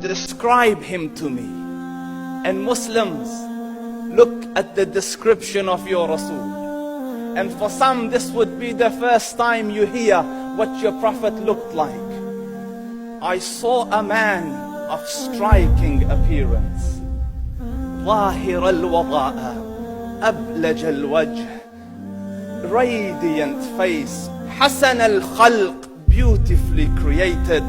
describe him to me. And Muslims, look at the description of your Rasul. And for some, this would be the first time you hear what your Prophet looked like. I saw a man of striking appearance. ظاهر الوضاء أبلج الوجه, radiant face, حسن الخلق, beautifully created.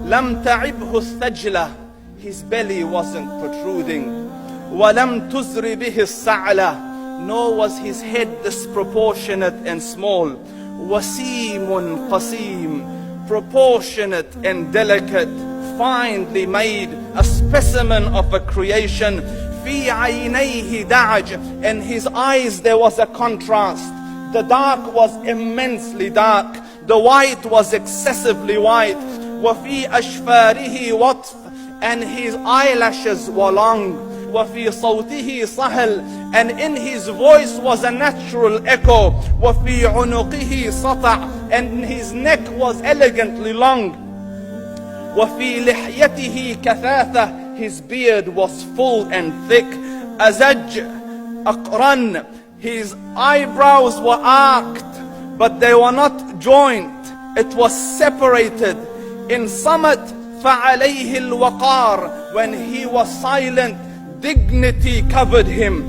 لم تعبه الثجلة, his belly wasn't protruding. وَلَمْ تُزْرِ بِهِ السَّعْلَةِ, nor was his head disproportionate and small. وَسِيمٌ قَسِيم, proportionate and delicate, finely made, a specimen of a creation. فِي عَيْنَيْهِ دَعْجٌ, in his eyes there was a contrast. The dark was immensely dark, the white was excessively white. وَفِي أَشْفَارِهِ وَطْفٌ, and his eyelashes were long. وَفِي صَوْتِهِ صَهْل, and in his voice was a natural echo. وَفِي عُنُقِهِ سَطَعٌ, and his neck was elegantly long. وَفِي لِحْيَتِهِ كَثَاثَةٌ, his beard was full and thick. أَزَجْ أَقْرَنٌ, his eyebrows were arched, but they were not joined. It was separated. In Samat فَعَلَيْهِ الْوَقَارِ, when he was silent, dignity covered him.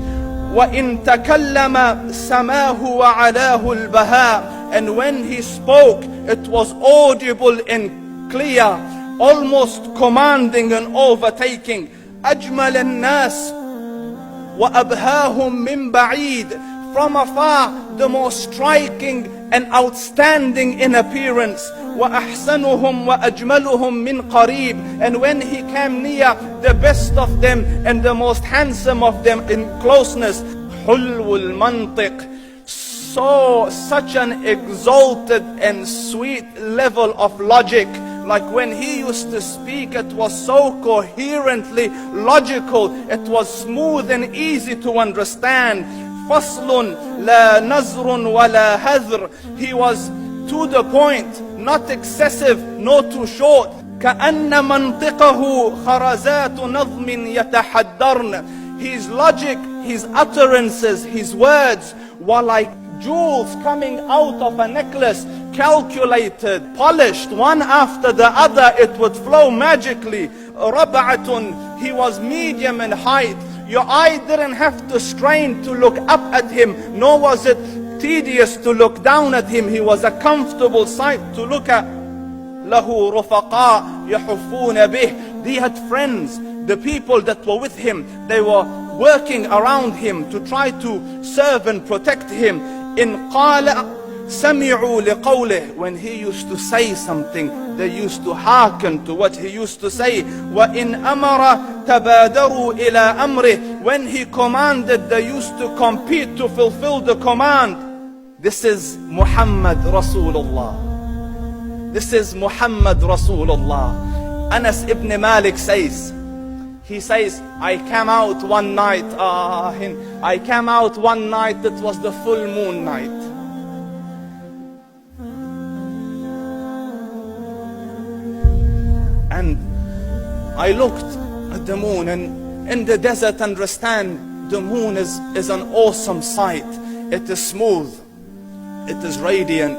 وَإِن تَكَلَّمَ سَمَاهُ وَعَلَاهُ الْبَهَاءِ, and when he spoke, it was audible and clear, almost commanding and overtaking. أَجْمَلَ النَّاسِ وَأَبْهَاهُمْ مِنْ بَعِيدٍ, from afar the most striking and outstanding in appearance. وَأَحْسَنُهُمْ وَأَجْمَلُهُمْ مِنْ قَرِيبٍ, and when he came near, the best of them and the most handsome of them in closeness. حُلْوُ الْمَنْطِقِ, such an exalted and sweet level of logic. Like when he used to speak, it was so coherently logical, it was smooth and easy to understand. فَصْلٌ لَا نَزْرٌ وَلَا هَذْرٌ, he was to the point, not excessive, nor too short. كَأَنَّ مَنْطِقَهُ خَرَزَاتُ نَظْمٍ يَتَحَدَّرْنَ, his logic, his utterances, his words were like jewels coming out of a necklace, calculated, polished, one after the other, it would flow magically. رَبْعَةٌ, he was medium in height. Your eye didn't have to strain to look up at him, nor was it tedious to look down at him. He was a comfortable sight to look at. لَهُ رُفَقَاء يَحُفُّونَ بِهِ, he had friends, the people that were with him, they were working around him to try to serve and protect him. إِنْ قَالَ سَمِعُوا لِقَوْلِهِ, when he used to say something, they used to hearken to what he used to say. وَإِنْ أَمَرَ تَبَادَرُوا إِلَىٰ أَمْرِهِ, when he commanded, they used to compete to fulfill the command. This is Muhammad Rasulullah. This is Muhammad Rasulullah. Anas ibn Malik says, he says, I came out one night, it was the full moon night. And I looked at the moon, and in the desert, understand, the moon is an awesome sight. It is smooth, it is radiant,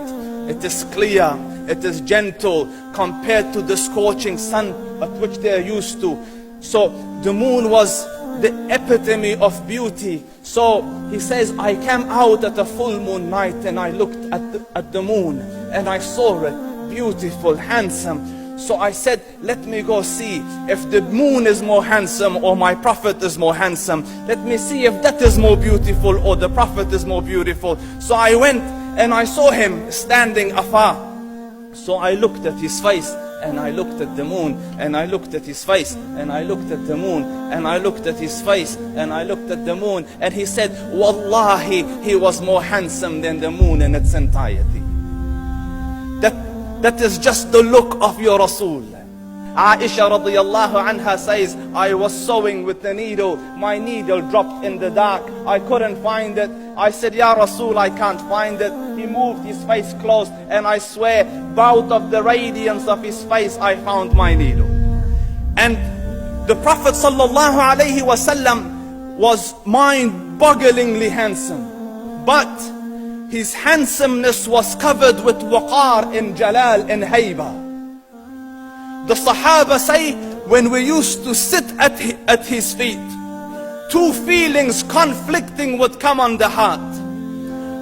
it is clear, it is gentle compared to the scorching sun at which they are used to. So the moon was the epitome of beauty. So he says, I came out at a full moon night and I looked at the moon and I saw it beautiful, handsome. So I said, let me go see if the moon is more handsome or my Prophet is more handsome. Let me see if that is more beautiful or the Prophet is more beautiful. So I went and I saw him standing afar. So I looked at his face and I looked at the moon, and I looked at his face, and I looked at the moon, and I looked at his face, and I looked at the moon, and he said, Wallahi, he was more handsome than the moon in its entirety. That is just the look of your Rasul. Aisha radiyallahu anha says, I was sewing with the needle. My needle dropped in the dark. I couldn't find it. I said, Ya Rasul, I can't find it. He moved his face close, and I swear, out of the radiance of his face, I found my needle. And the Prophet sallallahu alaihi wasallam was mind-bogglingly handsome, but his handsomeness was covered with waqar and jalal and hayba. The Sahaba say, when we used to sit at his feet, two feelings conflicting would come on the heart.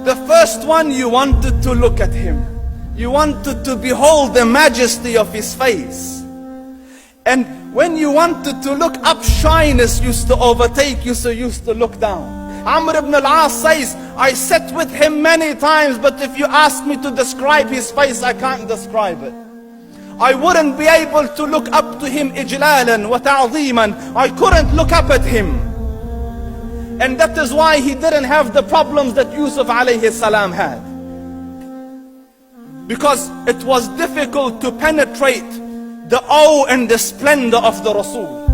The first one, you wanted to look at him. You wanted to behold the majesty of his face. And when you wanted to look up, shyness used to overtake you, so you used to look down. Amr ibn al-As says, I sat with him many times, but if you ask me to describe his face, I can't describe it. I wouldn't be able to look up to him ijlalan wa ta'ziman. I couldn't look up at him. And that is why he didn't have the problems that Yusuf alayhi salam had. Because it was difficult to penetrate the awe and the splendor of the Rasul.